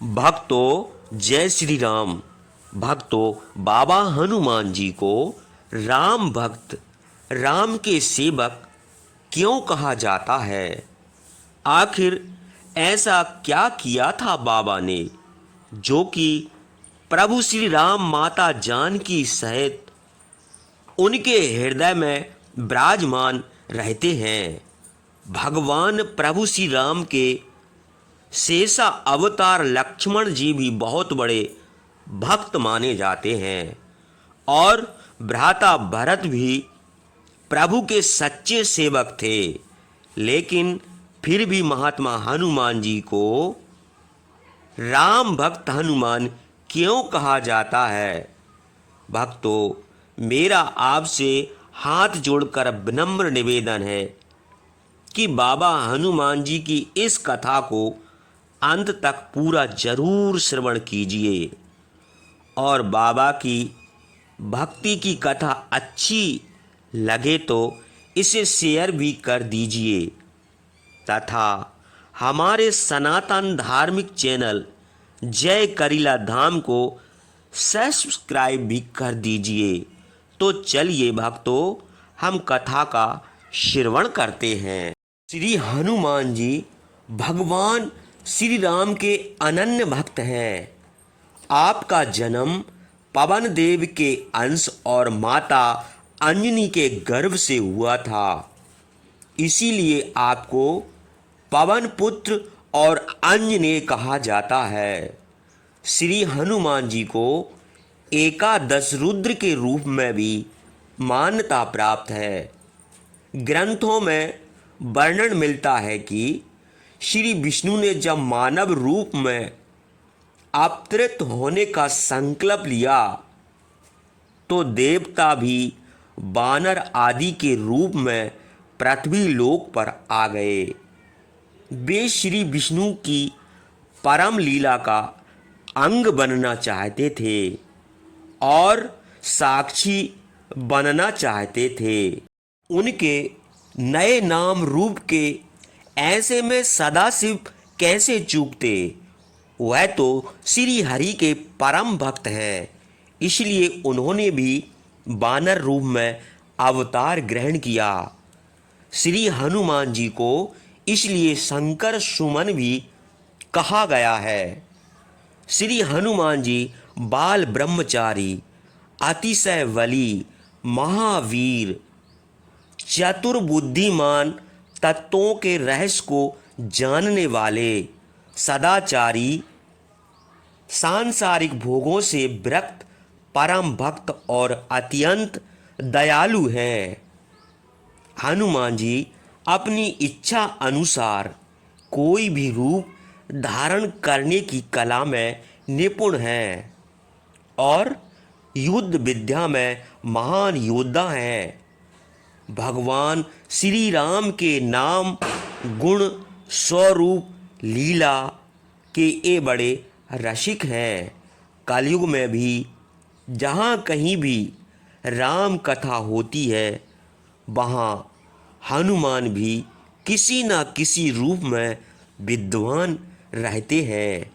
भक्तों जय श्री राम। भक्तों बाबा हनुमान जी को राम भक्त, राम के सेवक क्यों कहा जाता है? आखिर ऐसा क्या किया था बाबा ने जो कि प्रभु श्री राम माता जानकी सहित उनके हृदय में विराजमान रहते हैं। भगवान प्रभु श्री राम के शेषा अवतार लक्ष्मण जी भी बहुत बड़े भक्त माने जाते हैं और भ्राता भरत भी प्रभु के सच्चे सेवक थे। लेकिन फिर भी महात्मा हनुमान जी को राम भक्त हनुमान क्यों कहा जाता है? भक्तों, मेरा आपसे हाथ जोड़कर विनम्र निवेदन है कि बाबा हनुमान जी की इस कथा को अंत तक पूरा जरूर श्रवण कीजिए और बाबा की भक्ति की कथा अच्छी लगे तो इसे शेयर भी कर दीजिए तथा हमारे सनातन धार्मिक चैनल जय करीला धाम को सब्सक्राइब भी कर दीजिए। तो चलिए भक्तों, हम कथा का श्रवण करते हैं। श्री हनुमान जी भगवान श्री राम के अनन्य भक्त हैं। आपका जन्म पवन देव के अंश और माता अंजनी के गर्भ से हुआ था, इसीलिए आपको पवन पुत्र और अंजनेय कहा जाता है। श्री हनुमान जी को एकादश रुद्र के रूप में भी मान्यता प्राप्त है। ग्रंथों में वर्णन मिलता है कि श्री विष्णु ने जब मानव रूप में अवतरित होने का संकल्प लिया तो देवता भी वानर आदि के रूप में पृथ्वी लोक पर आ गए। वे श्री विष्णु की परम लीला का अंग बनना चाहते थे और साक्षी बनना चाहते थे। उनके नए नाम रूप के ऐसे में सदाशिव कैसे चूकते? वह तो श्री हरि के परम भक्त हैं, इसलिए उन्होंने भी वानर रूप में अवतार ग्रहण किया। श्री हनुमान जी को इसलिए शंकर सुमन भी कहा गया है। श्री हनुमान जी बाल ब्रह्मचारी, अतिशय बली, महावीर, चतुर, बुद्धिमान, तत्वों के रहस्य को जानने वाले, सदाचारी, सांसारिक भोगों से विरक्त, परम भक्त और अत्यंत दयालु हैं। हनुमान जी अपनी इच्छा अनुसार कोई भी रूप धारण करने की कला में निपुण हैं और युद्ध विद्या में महान योद्धा हैं। भगवान श्री राम के नाम, गुण, स्वरूप, लीला के ये बड़े रसिक हैं। कलयुग में भी जहाँ कहीं भी राम कथा होती है वहाँ हनुमान भी किसी न किसी रूप में विद्वान रहते हैं।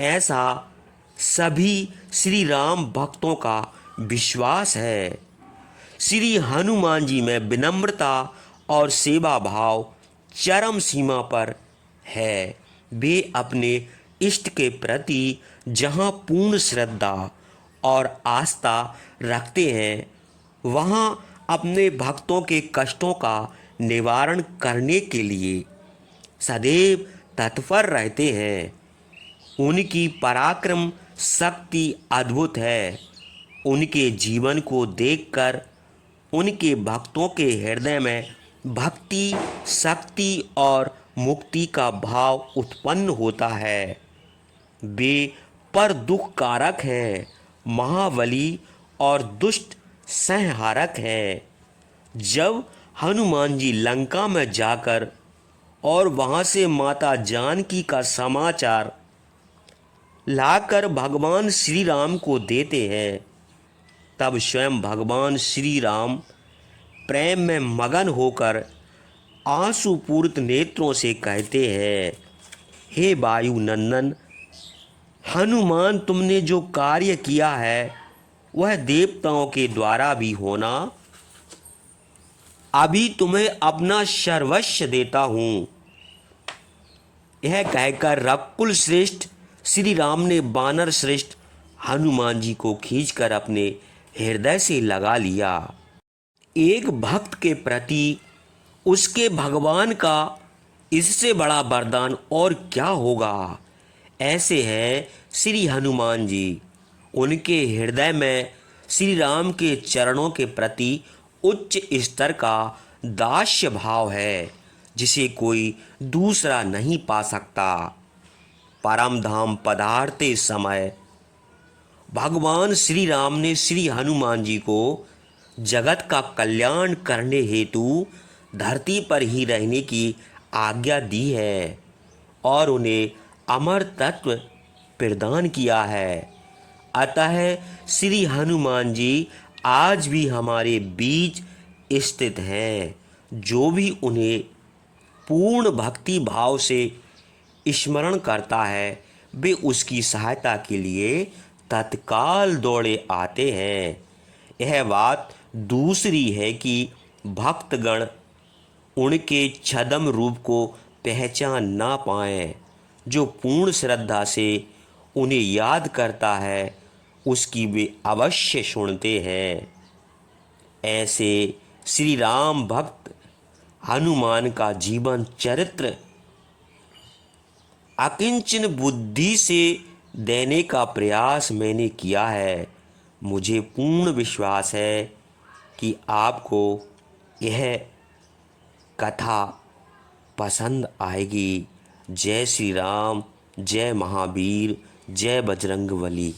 ऐसा सभी श्री राम भक्तों का विश्वास है। श्री हनुमान जी में विनम्रता और सेवा भाव चरम सीमा पर है। वे अपने इष्ट के प्रति जहाँ पूर्ण श्रद्धा और आस्था रखते हैं वहाँ अपने भक्तों के कष्टों का निवारण करने के लिए सदैव तत्पर रहते हैं। उनकी पराक्रम शक्ति अद्भुत है। उनके जीवन को देखकर उनके भक्तों के हृदय में भक्ति, शक्ति और मुक्ति का भाव उत्पन्न होता है। वे पर दुख कारक हैं, महाबली और दुष्ट संहारक हैं। जब हनुमान जी लंका में जाकर और वहाँ से माता जानकी का समाचार लाकर भगवान श्री राम को देते हैं, तब स्वयं भगवान श्री राम प्रेम में मगन होकर आंसुपूरित नेत्रों से कहते हैं, हे वायु नंदन, हनुमान, तुमने जो कार्य किया है वह देवताओं के द्वारा भी होना। अभी तुम्हें अपना सर्वस्व देता हूँ। यह कहकर रकुल श्रेष्ठ श्री राम ने वानर श्रेष्ठ हनुमान जी को खींचकर अपने हृदय से लगा लिया। एक भक्त के प्रति उसके भगवान का इससे बड़ा वरदान और क्या होगा। ऐसे हैं श्री हनुमान जी। उनके हृदय में श्री राम के चरणों के प्रति उच्च स्तर का दास्य भाव है, जिसे कोई दूसरा नहीं पा सकता। परम धाम पधारते समय भगवान श्री राम ने श्री हनुमान जी को जगत का कल्याण करने हेतु धरती पर ही रहने की आज्ञा दी है और उन्हें अमर तत्व प्रदान किया है। अतः श्री हनुमान जी आज भी हमारे बीच स्थित हैं। जो भी उन्हें पूर्ण भक्ति भाव से स्मरण करता है वे उसकी सहायता के लिए तत्काल दौड़े आते हैं। यह बात दूसरी है कि भक्तगण उनके छद्म रूप को पहचान ना पाएं। जो पूर्ण श्रद्धा से उन्हें याद करता है उसकी वे अवश्य सुनते हैं। ऐसे श्री राम भक्त हनुमान का जीवन चरित्र अकिंचन बुद्धि से देने का प्रयास मैंने किया है। मुझे पूर्ण विश्वास है कि आपको यह कथा पसंद आएगी। जय श्री राम, जय महावीर, जय बजरंगबली।